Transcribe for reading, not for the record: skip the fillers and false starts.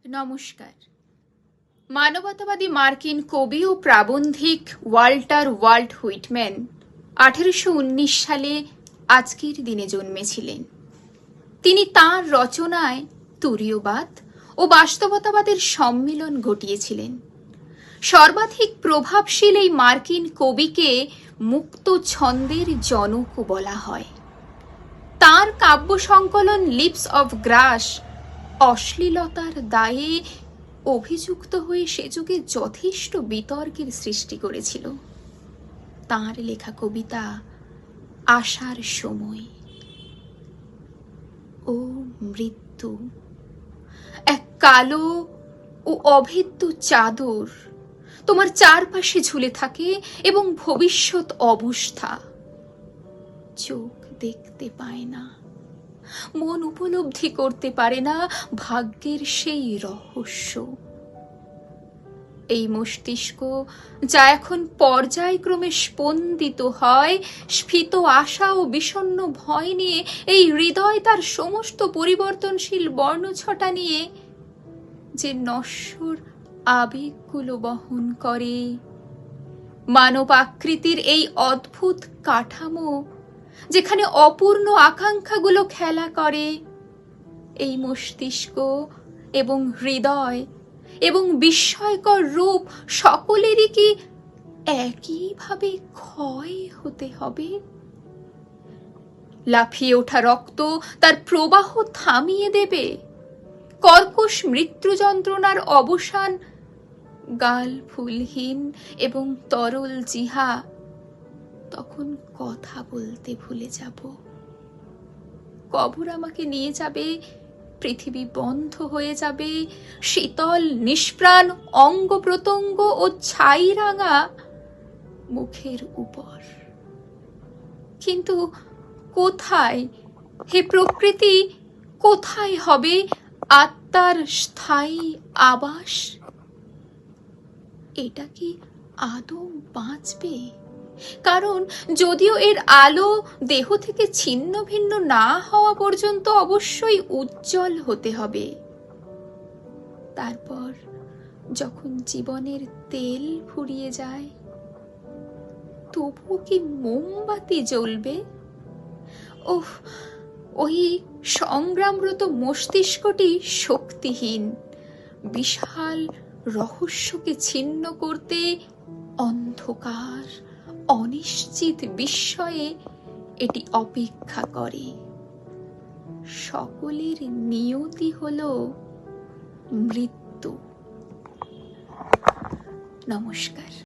নমস্কার। মানবতাবাদী মার্কিন কবি ও প্রাবন্ধিক ওয়াল্টার ওয়াল্ড হুইটম্যান 1819 সালে আজকের দিনে জন্মেছিলেন। তিনি তাঁর রচনায় তুরীয়বাদ ও বাস্তবতাবাদের সম্মিলন ঘটিয়েছিলেন। সর্বাধিক প্রভাবশীল এই মার্কিন কবিকে মুক্ত ছন্দের জনক বলা হয়। তাঁর কাব্য সংকলন লিপস অফ গ্রাস অশ্লীলতার দায়ে অভিযুক্ত হয়ে সে যুগে যথেষ্ট বিতর্কের সৃষ্টি করেছিল। তাঁর লেখা কবিতা আশার সময়। ও মৃত্যু, এক কালো ও অভেদ্য চাদর তোমার চারপাশে ঝুলে থাকে এবং ভবিষ্যৎ অবস্থা চোখ দেখতে পায় না, মন উপলব্ধি করতে পারে না ভাগ্যের সেই রহস্য। এই মস্তিষ্ক যা এখন পর্যায়ক্রমে স্পন্দিত হয় স্ফীত আশা ও বিষণ্ণ ভয় নিয়ে, এই হৃদয় তার সমস্ত পরিবর্তনশীল বর্ণছটা নিয়ে যে নশ্বর আবেগগুলো বহন করে, মানব আকৃতির এই অদ্ভুত কাঠামো যেখানে অপূর্ণ আকাঙ্ক্ষাগুলো খেলা করে, এই মস্তিষ্ক এবং হৃদয় এবং বিস্ময়কর রূপ সকলেরই কি একইভাবে ক্ষয় হতে হবে? লাফিয়ে ওঠা রক্ত তার প্রবাহ থামিয়ে দেবে, কর্কশ মৃত্যু যন্ত্রণার অবসান, গাল ফুলহীন এবং তরল জিহা তখন কথা বলতে ভুলে যাব। কবর আমাকে নিয়ে যাবে, পৃথিবী বন্ধ হয়ে যাবে, শীতল নিষ্প্রাণ অঙ্গ প্রত্যঙ্গ ও ছাই রাঙা মুখের উপর। কিন্তু কোথায়, হে প্রকৃতি, কোথায় হবে আত্মার স্থায়ী আবাস? এটা কি আদৌ বাঁচবে? কারণ যদিও এর আলো দেহ থেকে ছিন্ন ভিন্ন না হওয়া পর্যন্ত অবশ্যই উজ্জ্বল হতে হবে, তারপর যখন জীবনের তেল ফুরিয়ে যায় তবুও কি মোমবাতি জ্বলবে? ওহ, ওই সংগ্রামরত মস্তিষ্কটি শক্তিহীন, বিশাল রহস্যকে ছিন্ন করতে অন্ধকার অনিশ্চিত বিস্ময়ে এটি অপেক্ষা করে। সকলের নিয়তি হলো মৃত্যু। নমস্কার।